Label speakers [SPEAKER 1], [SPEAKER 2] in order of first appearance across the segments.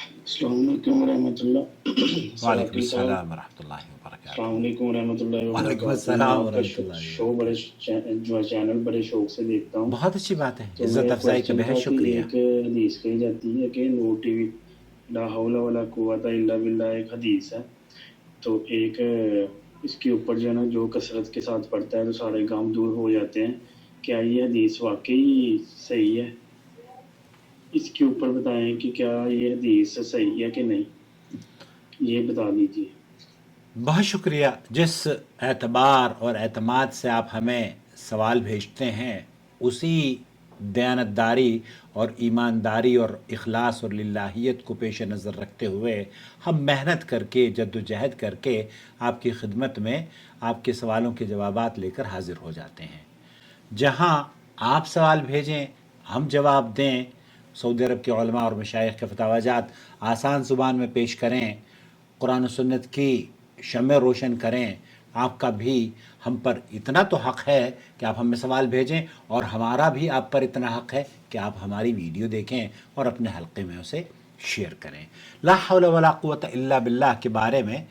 [SPEAKER 1] السلام علیکم ورحمۃ اللہ
[SPEAKER 2] وعلیکم
[SPEAKER 1] ثقافتی صاحب،
[SPEAKER 2] السلام ورحمۃ اللہ وبرکاتہ۔
[SPEAKER 1] السلام علیکم ورحمۃ اللہ
[SPEAKER 2] وعلیکم
[SPEAKER 1] وبرکاتہ۔ میں
[SPEAKER 2] السلام
[SPEAKER 1] آپ کا
[SPEAKER 2] ورحمۃ اللہ
[SPEAKER 1] شو بڑے جو ہے چینل بڑے شوق سے دیکھتا ہوں۔
[SPEAKER 2] بہت اچھی بات ہے،
[SPEAKER 1] تو
[SPEAKER 2] عزت
[SPEAKER 1] میرا
[SPEAKER 2] افزائی کا
[SPEAKER 1] کوشچن
[SPEAKER 2] بہت
[SPEAKER 1] تھا کہ
[SPEAKER 2] شکریہ۔
[SPEAKER 1] ایک حدیث کہی جاتی ہے کہ نور ٹی وی لا حول ولا قوت الا باللہ ایک حدیث ہے، تو ایک اس کے اوپر جو ہے نا جو کثرت کے ساتھ پڑھتا ہے تو سارے کام دور ہو جاتے ہیں، کیا یہ حدیث واقعی صحیح ہے؟ اس کے اوپر بتائیں کہ کیا یہ حدیث صحیح ہے کہ نہیں، یہ بتا دیجیے۔
[SPEAKER 2] بہت شکریہ، جس اعتبار اور اعتماد سے آپ ہمیں سوال بھیجتے ہیں اسی دیانتداری اور ایمانداری اور اخلاص اور للہیت کو پیش نظر رکھتے ہوئے ہم محنت کر کے جد و جہد کر کے آپ کی خدمت میں آپ کے سوالوں کے جوابات لے کر حاضر ہو جاتے ہیں۔ جہاں آپ سوال بھیجیں ہم جواب دیں، سعودی عرب کے علماء اور مشائخ کے فتاوی جات آسان زبان میں پیش کریں، قرآن و سنت کی شمع روشن کریں، آپ کا بھی ہم پر اتنا تو حق ہے کہ آپ ہمیں سوال بھیجیں، اور ہمارا بھی آپ پر اتنا حق ہے کہ آپ ہماری ویڈیو دیکھیں اور اپنے حلقے میں اسے شیئر کریں۔ لا حول ولا قوت الا باللہ کے بارے میں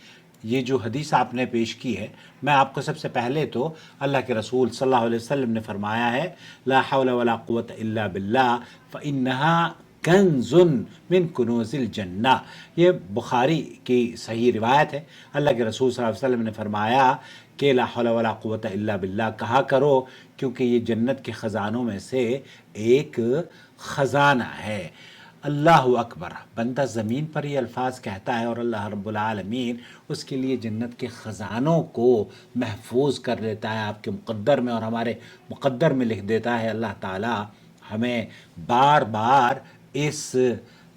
[SPEAKER 2] یہ جو حدیث آپ نے پیش کی ہے، میں آپ کو سب سے پہلے تو اللہ کے رسول صلی اللہ علیہ وسلم نے فرمایا ہے لا حول ولا قوت الا باللہ فإنہا کنز من کنوز الجنہ، یہ بخاری کی صحیح روایت ہے۔ اللہ کے رسول صلی اللہ علیہ وسلم نے فرمایا کہ لا حول ولا قوت الا باللہ کہا کرو، کیونکہ یہ جنت کے خزانوں میں سے ایک خزانہ ہے۔ اللہ اکبر، بندہ زمین پر یہ الفاظ کہتا ہے اور اللہ رب العالمین اس کے لیے جنت کے خزانوں کو محفوظ کر لیتا ہے آپ کے مقدر میں اور ہمارے مقدر میں لکھ دیتا ہے۔ اللہ تعالی ہمیں بار بار اس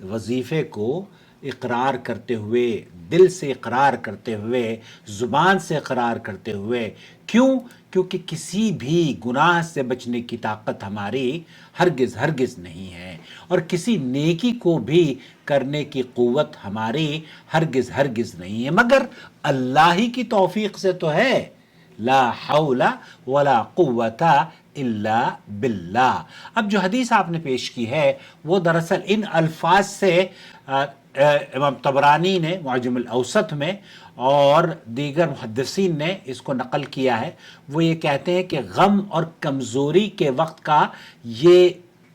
[SPEAKER 2] وظیفے کو اقرار کرتے ہوئے، دل سے اقرار کرتے ہوئے، زبان سے اقرار کرتے ہوئے، کیونکہ کسی بھی گناہ سے بچنے کی طاقت ہماری ہرگز ہرگز نہیں ہے، اور کسی نیکی کو بھی کرنے کی قوت ہماری ہرگز ہرگز نہیں ہے، مگر اللہ ہی کی توفیق سے تو ہے۔ لا حول ولا قوت الا باللہ۔ اب جو حدیث آپ نے پیش کی ہے وہ دراصل ان الفاظ سے امام طبرانی نے معجم الاوسط میں اور دیگر محدثین نے اس کو نقل کیا ہے۔ وہ یہ کہتے ہیں کہ غم اور کمزوری کے وقت کا یہ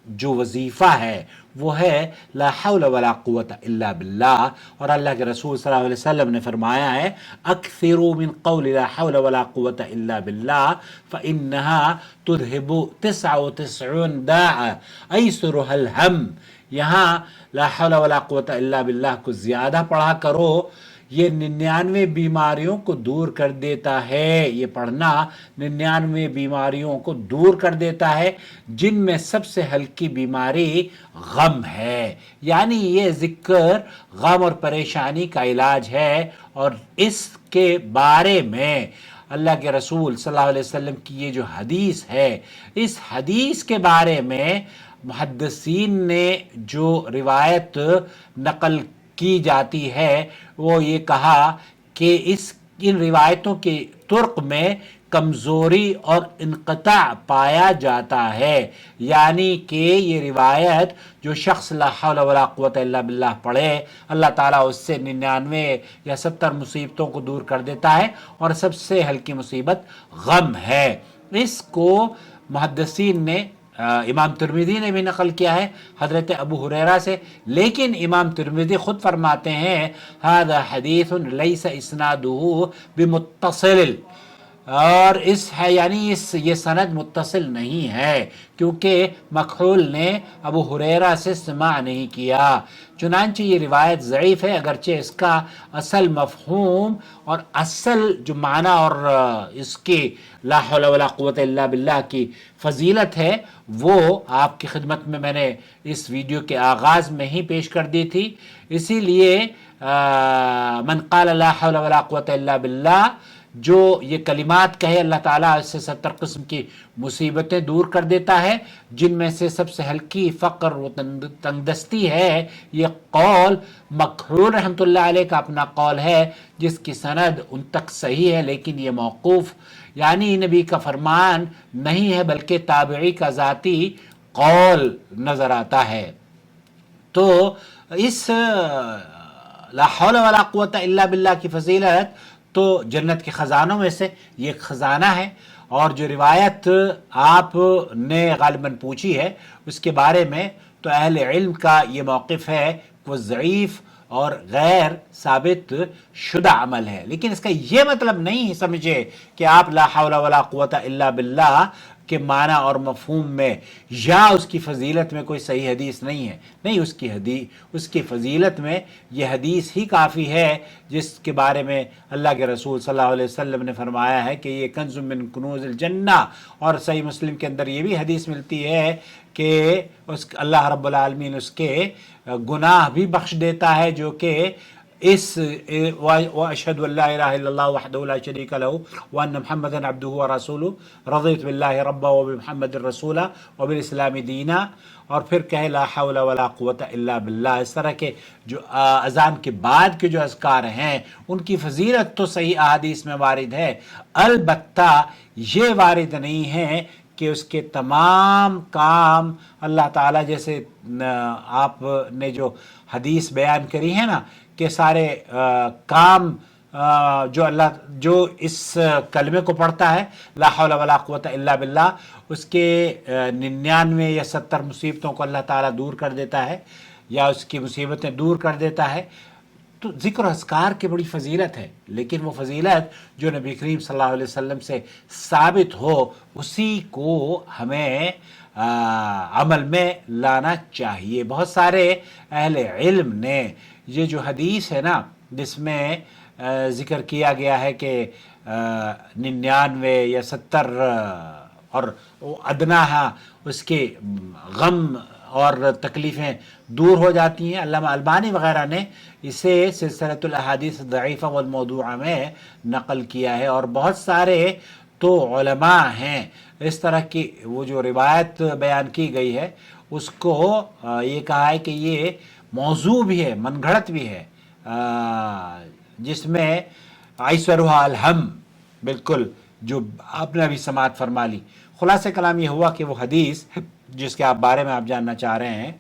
[SPEAKER 2] جو وظیفہ ہے وہ ہے لا حول ولا قوت الا باللہ، اور اللہ کے رسول صلی اللہ علیہ وسلم نے فرمایا ہے اکثروا من قول لا حول ولا قوت الا باللہ فانها تذهب 99 داء ایسرها الہم۔ یہاں لا حول ولا قوت الا باللہ کو زیادہ پڑھا کرو، یہ 99 بیماریوں کو دور کر دیتا ہے۔ یہ پڑھنا 99 بیماریوں کو دور کر دیتا ہے، جن میں سب سے ہلکی بیماری غم ہے۔ یعنی یہ ذکر غم اور پریشانی کا علاج ہے، اور اس کے بارے میں اللہ کے رسول صلی اللہ علیہ وسلم کی یہ جو حدیث ہے، اس حدیث کے بارے میں محدثین نے جو روایت نقل کی جاتی ہے وہ یہ کہا کہ ان روایتوں کے طرق میں کمزوری اور انقطاع پایا جاتا ہے، یعنی کہ یہ روایت جو شخص لا حول ولا قوت الا باللہ پڑھے اللہ تعالیٰ اس سے 99 یا 70 مصیبتوں کو دور کر دیتا ہے، اور سب سے ہلکی مصیبت غم ہے۔ اس کو محدثین نے امام ترمذی نے بھی نقل کیا ہے حضرت ابو ہریرہ سے، لیکن امام ترمذی خود فرماتے ہیں ھذا حدیث لیس اسنادہ بمتصل، اور یعنی یہ سند متصل نہیں ہے، کیونکہ مکحول نے ابو ہریرہ سے سماع نہیں کیا، چنانچہ یہ روایت ضعیف ہے، اگرچہ اس کا اصل مفہوم اور اصل جو معنی اور اس کی لا حول ولا قوت الا باللہ کی فضیلت ہے وہ آپ کی خدمت میں نے اس ویڈیو کے آغاز میں ہی پیش کر دی تھی۔ اسی لیے من قال لا حول ولا قوت الا باللہ، جو یہ کلمات کہے اللہ تعالیٰ اس سے 70 قسم کی مصیبتیں دور کر دیتا ہے، جن میں سے سب سے ہلکی فقر و تنگدستی ہے۔ یہ قول مکحول رحمۃ اللہ علیہ کا اپنا قول ہے، جس کی سند ان تک صحیح ہے، لیکن یہ موقوف یعنی نبی کا فرمان نہیں ہے، بلکہ تابعی کا ذاتی قول نظر آتا ہے۔ تو اس لا حول ولا قوت الا باللہ کی فضیلت تو جنت کے خزانوں میں سے یہ ایک خزانہ ہے، اور جو روایت آپ نے غالباً پوچھی ہے اس کے بارے میں تو اہل علم کا یہ موقف ہے کہ وہ ضعیف اور غیر ثابت شدہ عمل ہے، لیکن اس کا یہ مطلب نہیں سمجھے کہ آپ لا حول ولا قوت الا باللہ کے معنی اور مفہوم میں یا اس کی فضیلت میں کوئی صحیح حدیث نہیں ہے، نہیں، اس کی فضیلت میں یہ حدیث ہی کافی ہے جس کے بارے میں اللہ کے رسول صلی اللہ علیہ وسلم نے فرمایا ہے کہ یہ کنز من کنوز الجنہ، اور صحیح مسلم کے اندر یہ بھی حدیث ملتی ہے کہ اللہ رب العالمین اس کے گناہ بھی بخش دیتا ہے، جو کہ اس واشهد ان لا الہ الا اللہ وحدہ لا شریک لہ وان محمدا عبدہ ورسولہ رضیت باللہ ربا وبمحمد رسولا وبالاسلام دینا، اور پھر کہے لا حول ولا قوت الا باللہ۔ اس طرح کے جو اذان کے بعد کے جو اذکار ہیں ان کی فضیلت تو صحیح احادیث میں وارد ہے، البتہ یہ وارد نہیں ہے کہ اس کے تمام کام اللہ تعالیٰ، جیسے آپ نے جو حدیث بیان کری ہے نا کہ سارے کام جو اس کلمے کو پڑھتا ہے لا حول ولا قوت الا باللہ، اس کے 99 یا 70 مصیبتوں کو اللہ تعالیٰ دور کر دیتا ہے یا اس کی مصیبتیں دور کر دیتا ہے۔ تو ذکر و اذکار کی بڑی فضیلت ہے، لیکن وہ فضیلت جو نبی کریم صلی اللہ علیہ وسلم سے ثابت ہو اسی کو ہمیں عمل میں لانا چاہیے۔ بہت سارے اہل علم نے یہ جو حدیث ہے نا جس میں ذکر کیا گیا ہے کہ 99 یا 70 اور ادنا اس کے غم اور تکلیفیں دور ہو جاتی ہیں، علامہ البانی وغیرہ نے اسے سلسلۃ الاحادیث الضعیفہ والموضوعہ میں نقل کیا ہے، اور بہت سارے تو علماء ہیں اس طرح کی وہ جو روایت بیان کی گئی ہے اس کو یہ کہا ہے کہ یہ موضوع بھی ہے، من گھڑت بھی ہے، جس میں ایسرها الہم، بالکل جو آپ نے ابھی سماعت فرما لی۔ خلاصہ کلام یہ ہوا کہ وہ حدیث جس کے بارے میں آپ جاننا چاہ رہے ہیں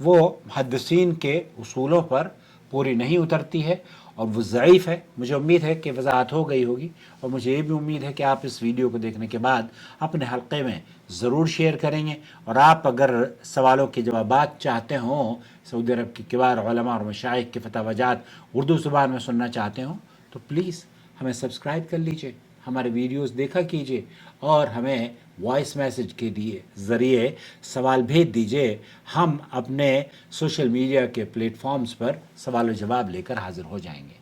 [SPEAKER 2] وہ محدثین کے اصولوں پر پوری نہیں اترتی ہے اور وہ ضعیف ہے۔ مجھے امید ہے کہ وضاحت ہو گئی ہوگی، اور مجھے یہ بھی امید ہے کہ آپ اس ویڈیو کو دیکھنے کے بعد اپنے حلقے میں ضرور شیئر کریں گے، اور آپ اگر سوالوں کے جوابات چاہتے ہوں، سعودی عرب کے کبار علماء اور مشائخ کے فتویٰ جات اردو زبان میں سننا چاہتے ہوں تو پلیز ہمیں سبسکرائب کر لیجئے، ہمارے ویڈیوز دیکھا کیجئے، اور ہمیں وائس میسج کے ذریعے سوال بھیج دیجئے۔ ہم اپنے سوشل میڈیا کے پلیٹ فارمز پر سوال و جواب لے کر حاضر ہو جائیں گے۔